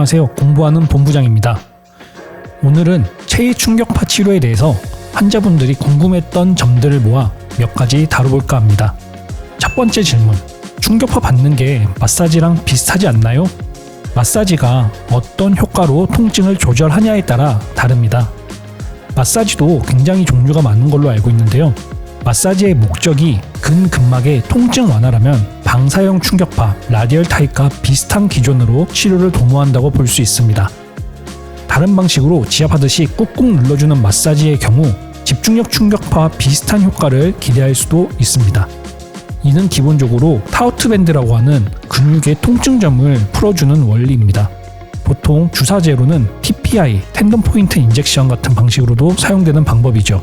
안녕하세요. 공부하는 본부장입니다. 오늘은 체위 충격파 치료에 대해서 환자분들이 궁금했던 점들을 모아 몇 가지 다뤄볼까 합니다. 첫 번째 질문, 충격파 받는 게 마사지랑 비슷하지 않나요? 마사지가 어떤 효과로 통증을 조절하냐에 따라 다릅니다. 마사지도 굉장히 종류가 많은 걸로 알고 있는데요. 마사지의 목적이 근근막의 통증 완화라면 방사형 충격파, 라디얼 타입과 비슷한 기존으로 치료를 도모한다고 볼 수 있습니다. 다른 방식으로 지압하듯이 꾹꾹 눌러주는 마사지의 경우 집중력 충격파와 비슷한 효과를 기대할 수도 있습니다. 이는 기본적으로 타우트 밴드라고 하는 근육의 통증점을 풀어주는 원리입니다. 보통 주사제로는 TPI, 텐던 포인트 인젝션 같은 방식으로도 사용되는 방법이죠.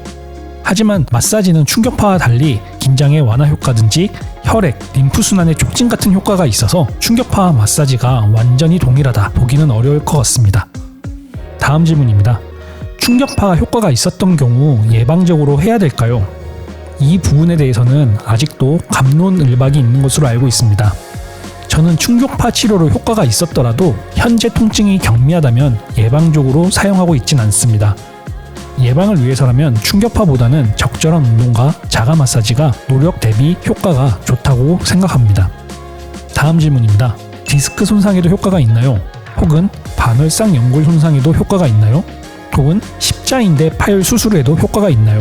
하지만 마사지는 충격파와 달리 긴장의 완화 효과든지 혈액, 림프순환의 촉진 같은 효과가 있어서 충격파와 마사지가 완전히 동일하다 보기는 어려울 것 같습니다. 다음 질문입니다. 충격파가 효과가 있었던 경우 예방적으로 해야 될까요? 이 부분에 대해서는 아직도 갑론을박이 있는 것으로 알고 있습니다. 저는 충격파 치료로 효과가 있었더라도 현재 통증이 경미하다면 예방적으로 사용하고 있진 않습니다. 예방을 위해서라면 충격파보다는 적절한 운동과 자가 마사지가 노력 대비 효과가 좋다고 생각합니다. 다음 질문입니다. 디스크 손상에도 효과가 있나요? 혹은 반월상 연골 손상에도 효과가 있나요? 혹은 십자인대 파열 수술에도 효과가 있나요?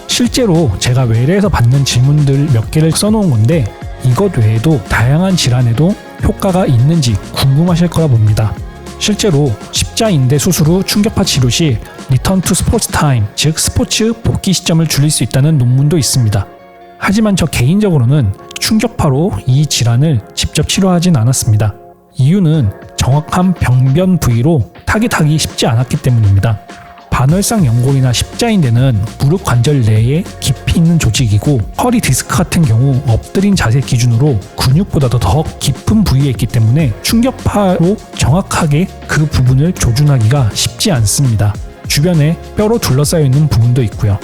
실제로 제가 외래에서 받는 질문들 몇 개를 써놓은 건데 이것 외에도 다양한 질환에도 효과가 있는지 궁금하실 거라 봅니다. 실제로 십자인대 수술 후 충격파 치료 시 리턴 투 스포츠 타임, 즉 스포츠 복귀 시점을 줄일 수 있다는 논문도 있습니다. 하지만 저 개인적으로는 충격파로 이 질환을 직접 치료하진 않았습니다. 이유는 정확한 병변 부위로 타깃하기 쉽지 않았기 때문입니다. 반월상 연골이나 십자인대는 무릎 관절 내에 깊이 있는 조직이고 허리 디스크 같은 경우 엎드린 자세 기준으로 근육보다도 더 깊은 부위에 있기 때문에 충격파로 정확하게 그 부분을 조준하기가 쉽지 않습니다. 주변에 뼈로 둘러싸여 있는 부분도 있고요.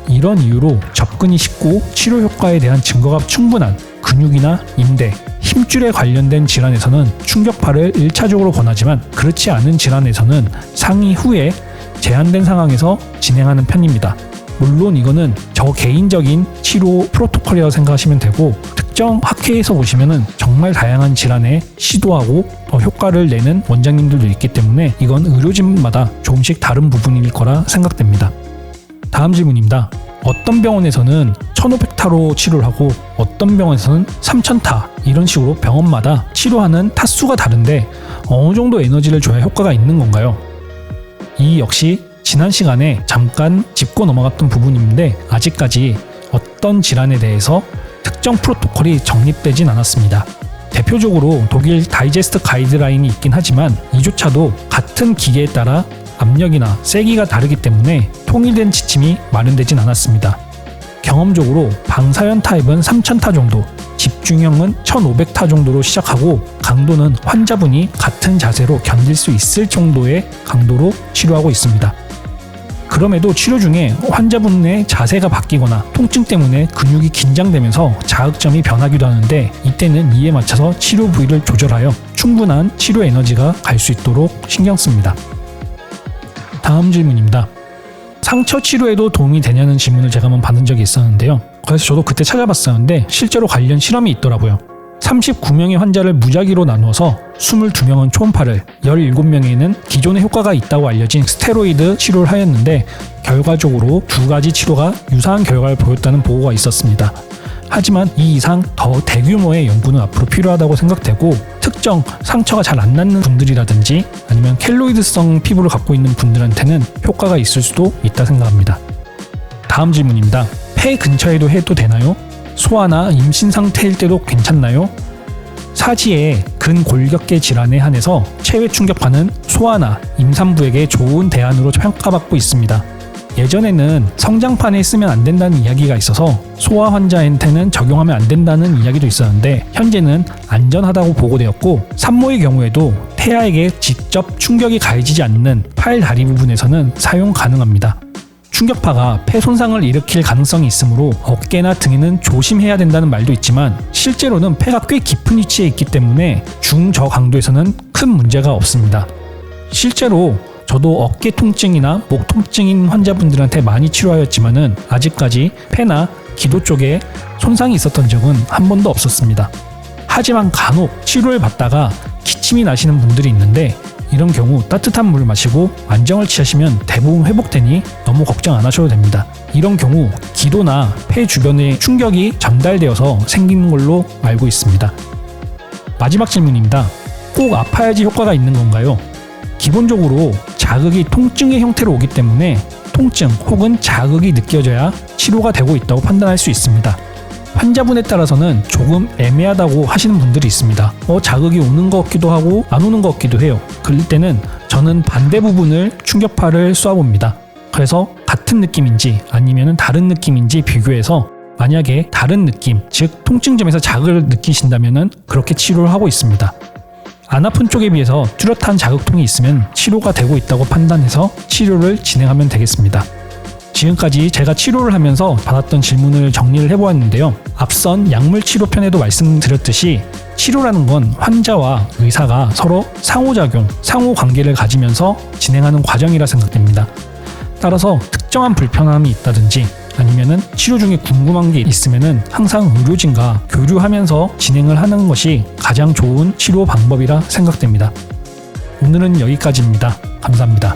이런 이유로 접근이 쉽고 치료 효과에 대한 증거가 충분한 근육이나 인대, 힘줄에 관련된 질환에서는 충격파를 1차적으로 권하지만 그렇지 않은 질환에서는 상위 후에 제한된 상황에서 진행하는 편입니다. 물론 이거는 저 개인적인 치료 프로토콜이라고 생각하시면 되고 특정 학회에서 보시면은 정말 다양한 질환에 시도하고 효과를 내는 원장님들도 있기 때문에 이건 의료진마다 조금씩 다른 부분일 거라 생각됩니다. 다음 질문입니다. 어떤 병원에서는 1500타로 치료를 하고 어떤 병원에서는 3000타 이런 식으로 병원마다 치료하는 타수가 다른데 어느 정도 에너지를 줘야 효과가 있는 건가요? 이 역시 지난 시간에 잠깐 짚고 넘어갔던 부분인데 아직까지 어떤 질환에 대해서 특정 프로토콜이 정립되진 않았습니다. 대표적으로 독일 다이제스트 가이드라인이 있긴 하지만 이조차도 같은 기계에 따라 압력이나 세기가 다르기 때문에 통일된 지침이 마련되진 않았습니다. 경험적으로 방사형 타입은 3000타 정도, 집중형은 1500타 정도로 시작하고 강도는 환자분이 같은 자세로 견딜 수 있을 정도의 강도로 치료하고 있습니다. 그럼에도 치료 중에 환자분의 자세가 바뀌거나 통증 때문에 근육이 긴장되면서 자극점이 변하기도 하는데 이때는 이에 맞춰서 치료 부위를 조절하여 충분한 치료 에너지가 갈 수 있도록 신경 씁니다. 다음 질문입니다. 상처 치료에도 도움이 되냐는 질문을 제가 한번 받은 적이 있었는데요. 그래서 저도 그때 찾아봤었는데 실제로 관련 실험이 있더라고요. 39명의 환자를 무작위로 나누어서 22명은 초음파를, 17명에는 기존에 효과가 있다고 알려진 스테로이드 치료를 하였는데 결과적으로 두 가지 치료가 유사한 결과를 보였다는 보고가 있었습니다. 하지만 이 이상 더 대규모의 연구는 앞으로 필요하다고 생각되고 특정 상처가 잘 안 낫는 분들이라든지 아니면 켈로이드성 피부를 갖고 있는 분들한테는 효과가 있을 수도 있다 생각합니다. 다음 질문입니다. 폐 근처에도 해도 되나요? 소아나 임신 상태일 때도 괜찮나요? 사지의 근골격계 질환에 한해서 체외 충격파는 소아나 임산부에게 좋은 대안으로 평가받고 있습니다. 예전에는 성장판에 쓰면 안 된다는 이야기가 있어서 소아 환자한테는 적용하면 안 된다는 이야기도 있었는데 현재는 안전하다고 보고되었고 산모의 경우에도 태아에게 직접 충격이 가해지지 않는 팔, 다리 부분에서는 사용 가능합니다. 충격파가 폐 손상을 일으킬 가능성이 있으므로 어깨나 등에는 조심해야 된다는 말도 있지만 실제로는 폐가 꽤 깊은 위치에 있기 때문에 중저강도에서는 큰 문제가 없습니다. 실제로 저도 어깨 통증이나 목 통증인 환자분들한테 많이 치료하였지만은 아직까지 폐나 기도 쪽에 손상이 있었던 적은 한 번도 없었습니다. 하지만 간혹 치료를 받다가 기침이 나시는 분들이 있는데 이런 경우 따뜻한 물을 마시고 안정을 취하시면 대부분 회복되니 너무 걱정 안 하셔도 됩니다. 이런 경우 기도나 폐 주변에 충격이 전달되어서 생기는 걸로 알고 있습니다. 마지막 질문입니다. 꼭 아파야지 효과가 있는 건가요? 기본적으로 자극이 통증의 형태로 오기 때문에 통증 혹은 자극이 느껴져야 치료가 되고 있다고 판단할 수 있습니다. 환자분에 따라서는 조금 애매하다고 하시는 분들이 있습니다. 자극이 오는 것 같기도 하고 안 오는 것 같기도 해요. 그럴 때는 저는 반대 부분을 충격파를 쏘아봅니다. 그래서 같은 느낌인지 아니면 다른 느낌인지 비교해서 만약에 다른 느낌, 즉 통증점에서 자극을 느끼신다면 그렇게 치료를 하고 있습니다. 안 아픈 쪽에 비해서 뚜렷한 자극통이 있으면 치료가 되고 있다고 판단해서 치료를 진행하면 되겠습니다. 지금까지 제가 치료를 하면서 받았던 질문을 정리를 해보았는데요. 앞선 약물치료 편에도 말씀드렸듯이 치료라는 건 환자와 의사가 서로 상호작용, 상호관계를 가지면서 진행하는 과정이라 생각됩니다. 따라서 특정한 불편함이 있다든지 아니면은 치료 중에 궁금한 게 있으면은 항상 의료진과 교류하면서 진행을 하는 것이 가장 좋은 치료 방법이라 생각됩니다. 오늘은 여기까지입니다. 감사합니다.